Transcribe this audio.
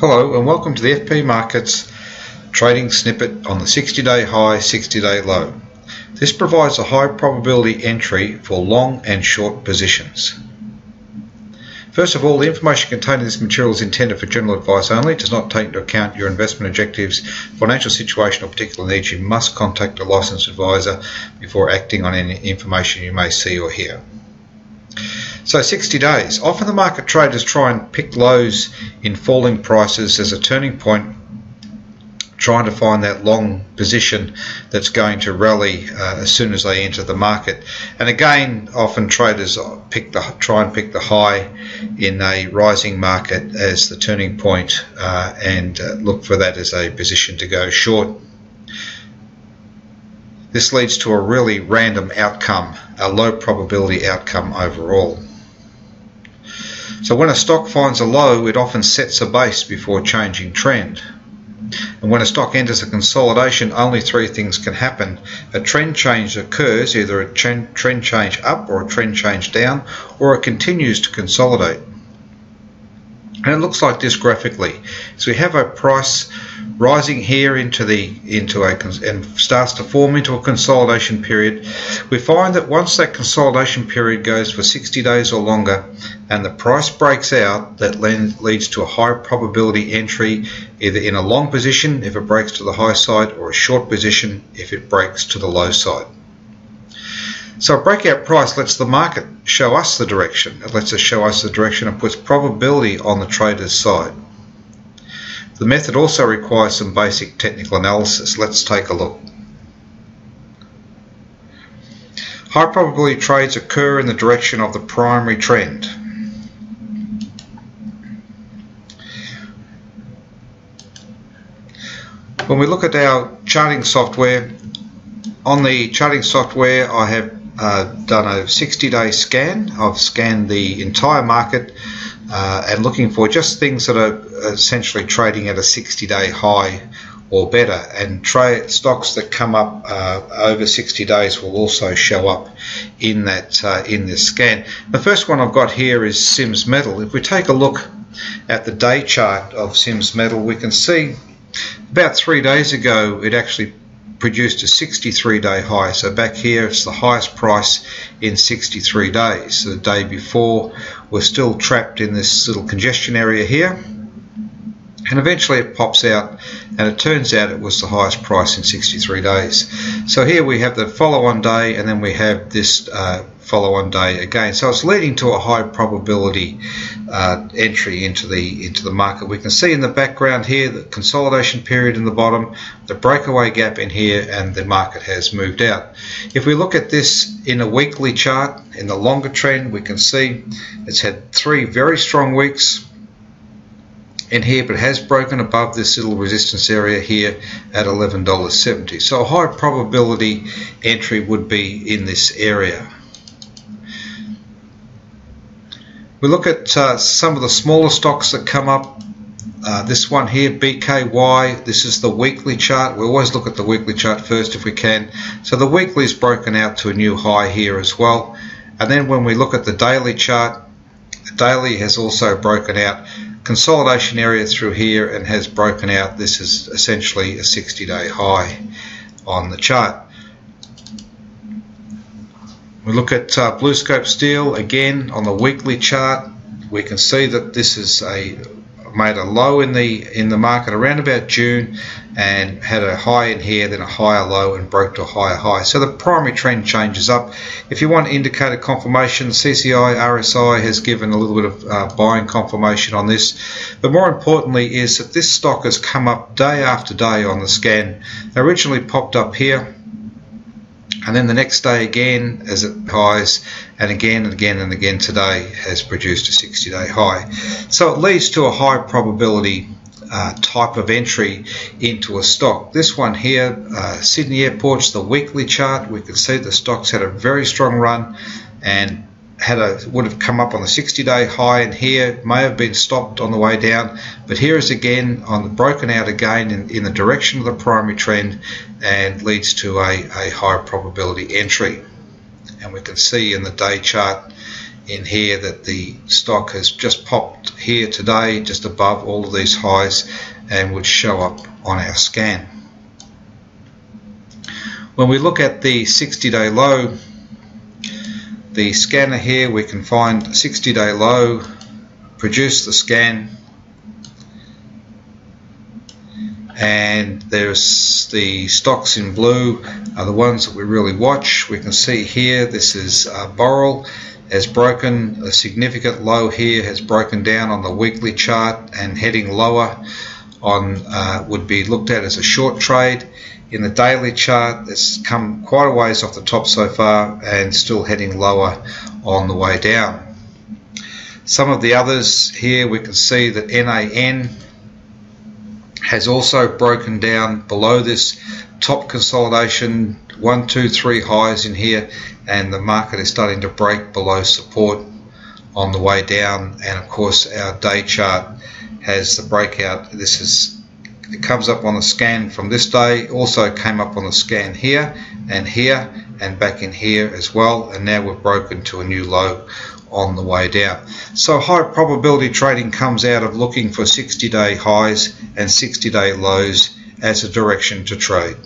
Hello and welcome to the FP Markets trading snippet on the 60-day high, 60-day low. This provides a high probability entry for long and short positions. First of all, the information contained in this material is intended for general advice only. It does not take into account your investment objectives, financial situation or particular needs. You must contact a licensed advisor before acting on any information you may see or hear. So 60 days. Often the market traders try and pick lows in falling prices as a turning point, trying to find that long position that's going to rally as soon as they enter the market. And again, often traders try and pick the high in a rising market as the turning point and look for that as a position to go short. This leads to a really random outcome, a low probability outcome overall. So when a stock finds a low, it often sets a base before changing trend. And when a stock enters a consolidation, only three things can happen. A trend change occurs, either a trend change up or a trend change down, or it continues to consolidate. And it looks like this graphically. So we have a price rising here and starts to form into a consolidation period. We find that once that consolidation period goes for 60 days or longer and the price breaks out, that leads to a high probability entry either in a long position if it breaks to the high side or a short position if it breaks to the low side. So a breakout price lets the market show us the direction. It lets us show us the direction and puts probability on the trader's side. The method also requires some basic technical analysis. Let's take a look. High probability trades occur in the direction of the primary trend. When we look at our charting software, on the charting software I have done a 60-day scan. I've scanned the entire market and looking for just things that are essentially trading at a 60-day high or better, and stocks that come up over 60 days will also show up in that in this scan. The first one I've got here is Sims Metal. If we take a look at the day chart of Sims Metal, we can see about 3 days ago it actually produced a 63-day high. So back here it's the highest price in 63 days. So the day before we're still trapped in this little congestion area here, and eventually it pops out and it turns out it was the highest price in 63 days. So here we have the follow-on day and then we have this follow-on day again. So it's leading to a high probability entry into the market. We can see in the background here the consolidation period in the bottom, the breakaway gap in here, and the market has moved out. If we look at this in a weekly chart, in the longer trend, we can see it's had 3 very strong weeks in here, but it has broken above this little resistance area here at $11.70. So a high probability entry would be in this area. We look at some of the smaller stocks that come up. This one here, BKY, this is the weekly chart. We always look at the weekly chart first if we can. So the weekly is broken out to a new high here as well. And then when we look at the daily chart, the daily has also broken out consolidation area through here and has broken out. This is essentially a 60-day high on the chart. We look at Blue Scope Steel again on the weekly chart. We can see that this is made a low in the market around about June and had a high in here, then a higher low, and broke to a higher high. So the primary trend changes up. If you want indicator confirmation, CCI, RSI has given a little bit of buying confirmation on this. But more importantly is that this stock has come up day after day on the scan. It originally popped up here, and then the next day again as it highs, and again and again and again today has produced a 60-day high. So it leads to a high probability type of entry into a stock. This one here, Sydney Airport's the weekly chart. We can see the stock's had a very strong run and would have come up on the 60-day high, and here may have been stopped on the way down, but here is again broken out again in the direction of the primary trend and leads to a higher probability entry. And we can see in the day chart in here that the stock has just popped here today, just above all of these highs, and would show up on our scan. When we look at the 60-day low, the scanner here, we can find 60-day low, produce the scan, and there's the stocks in blue are the ones that we really watch. We can see here this is Boral has broken a significant low here, has broken down on the weekly chart and heading lower on would be looked at as a short trade. In the daily chart, it's come quite a ways off the top so far and still heading lower on the way down. Some of the others here, we can see that NAN has also broken down below this top consolidation, 1, 2, 3 highs in here, and the market is starting to break below support on the way down. And of course our day chart has the breakout. It comes up on the scan from this day, also came up on the scan here and back in here as well, and now we've broken to a new low on the way down. So high probability trading comes out of looking for 60-day highs and 60-day lows as a direction to trade.